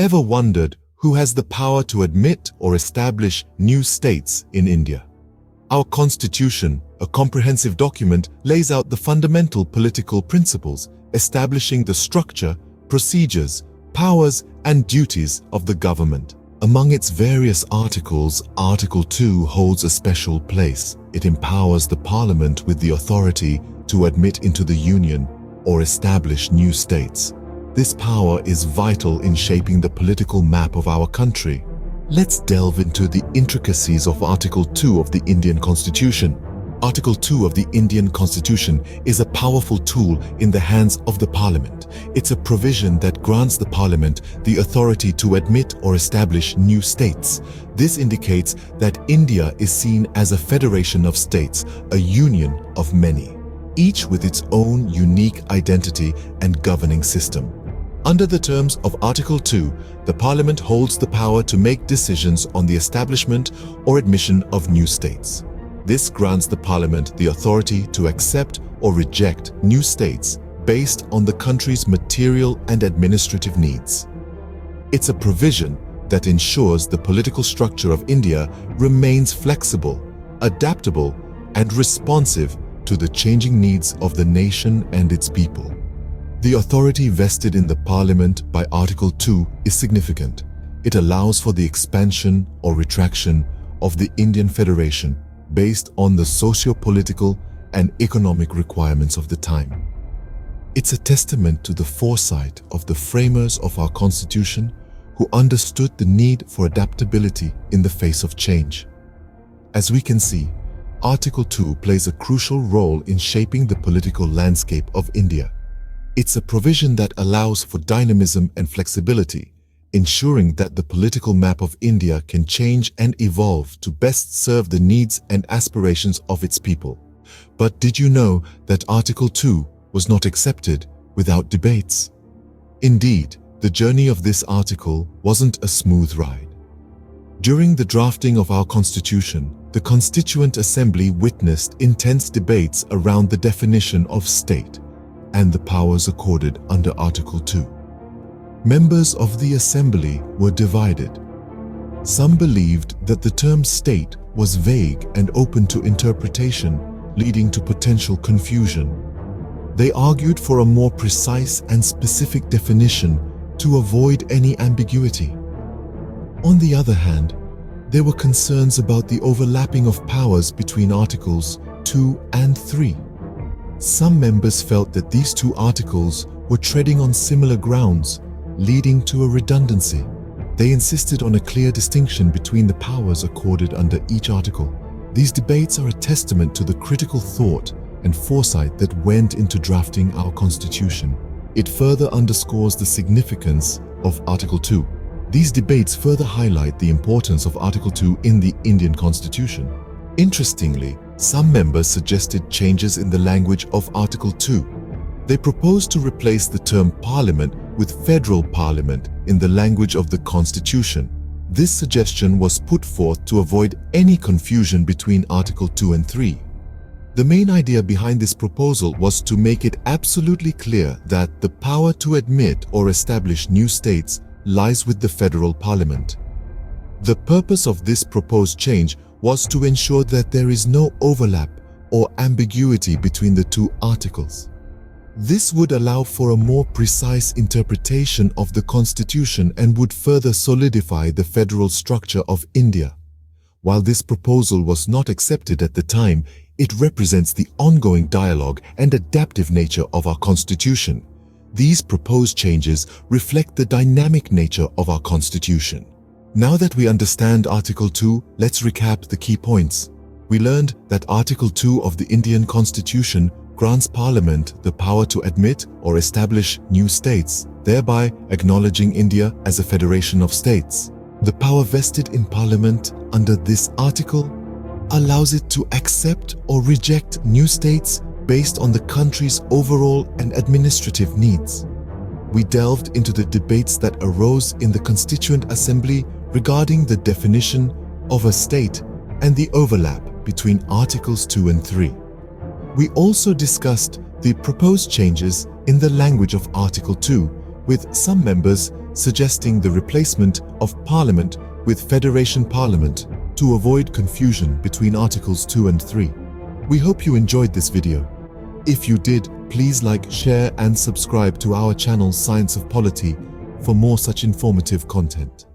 Ever wondered who has the power to admit or establish new states in India? Our Constitution, a comprehensive document, lays out the fundamental political principles, establishing the structure, procedures, powers, and duties of the government. Among its various articles, Article 2 holds a special place. It empowers the Parliament with the authority to admit into the Union or establish new states. This power is vital in shaping the political map of our country. Let's delve into the intricacies of Article 2 of the Indian Constitution. Article 2 of the Indian Constitution is a powerful tool in the hands of the Parliament. It's a provision that grants the Parliament the authority to admit or establish new states. This indicates that India is seen as a federation of states, a union of many, each with its own unique identity and governing system. Under the terms of Article 2, the Parliament holds the power to make decisions on the establishment or admission of new states. This grants the Parliament the authority to accept or reject new states based on the country's material and administrative needs. It's a provision that ensures the political structure of India remains flexible, adaptable, and responsive to the changing needs of the nation and its people. The authority vested in the Parliament by Article 2 is significant. It allows for the expansion or retraction of the Indian Federation based on the socio-political and economic requirements of the time. It's a testament to the foresight of the framers of our Constitution who understood the need for adaptability in the face of change. As we can see, Article 2 plays a crucial role in shaping the political landscape of India. It's a provision that allows for dynamism and flexibility, ensuring that the political map of India can change and evolve to best serve the needs and aspirations of its people. But did you know that Article 2 was not accepted without debates? Indeed, the journey of this article wasn't a smooth ride. During the drafting of our Constitution, the Constituent Assembly witnessed intense debates around the definition of state and the powers accorded under Article 2. Members of the Assembly were divided. Some believed that the term state was vague and open to interpretation, leading to potential confusion. They argued for a more precise and specific definition to avoid any ambiguity. On the other hand, there were concerns about the overlapping of powers between Articles 2 and 3. Some members felt that these two articles were treading on similar grounds, leading to a redundancy. They insisted on a clear distinction between the powers accorded under each article. These debates are a testament to the critical thought and foresight that went into drafting our Constitution. It further underscores the significance of Article 2. These debates further highlight the importance of Article 2 in the Indian Constitution. Interestingly, some members suggested changes in the language of Article 2. They proposed to replace the term Parliament with Federal Parliament in the language of the Constitution. This suggestion was put forth to avoid any confusion between Article 2 and 3. The main idea behind this proposal was to make it absolutely clear that the power to admit or establish new states lies with the Federal Parliament. The purpose of this proposed change was to ensure that there is no overlap or ambiguity between the two articles. This would allow for a more precise interpretation of the Constitution and would further solidify the federal structure of India. While this proposal was not accepted at the time, it represents the ongoing dialogue and adaptive nature of our Constitution. These proposed changes reflect the dynamic nature of our Constitution. Now that we understand Article 2, let's recap the key points. We learned that Article 2 of the Indian Constitution grants Parliament the power to admit or establish new states, thereby acknowledging India as a federation of states. The power vested in Parliament under this article allows it to accept or reject new states based on the country's overall and administrative needs. We delved into the debates that arose in the Constituent Assembly regarding the definition of a state and the overlap between Articles 2 and 3. We also discussed the proposed changes in the language of Article 2, with some members suggesting the replacement of Parliament with Federation Parliament to avoid confusion between Articles 2 and 3. We hope you enjoyed this video. If you did, please like, share and subscribe to our channel Science of Polity for more such informative content.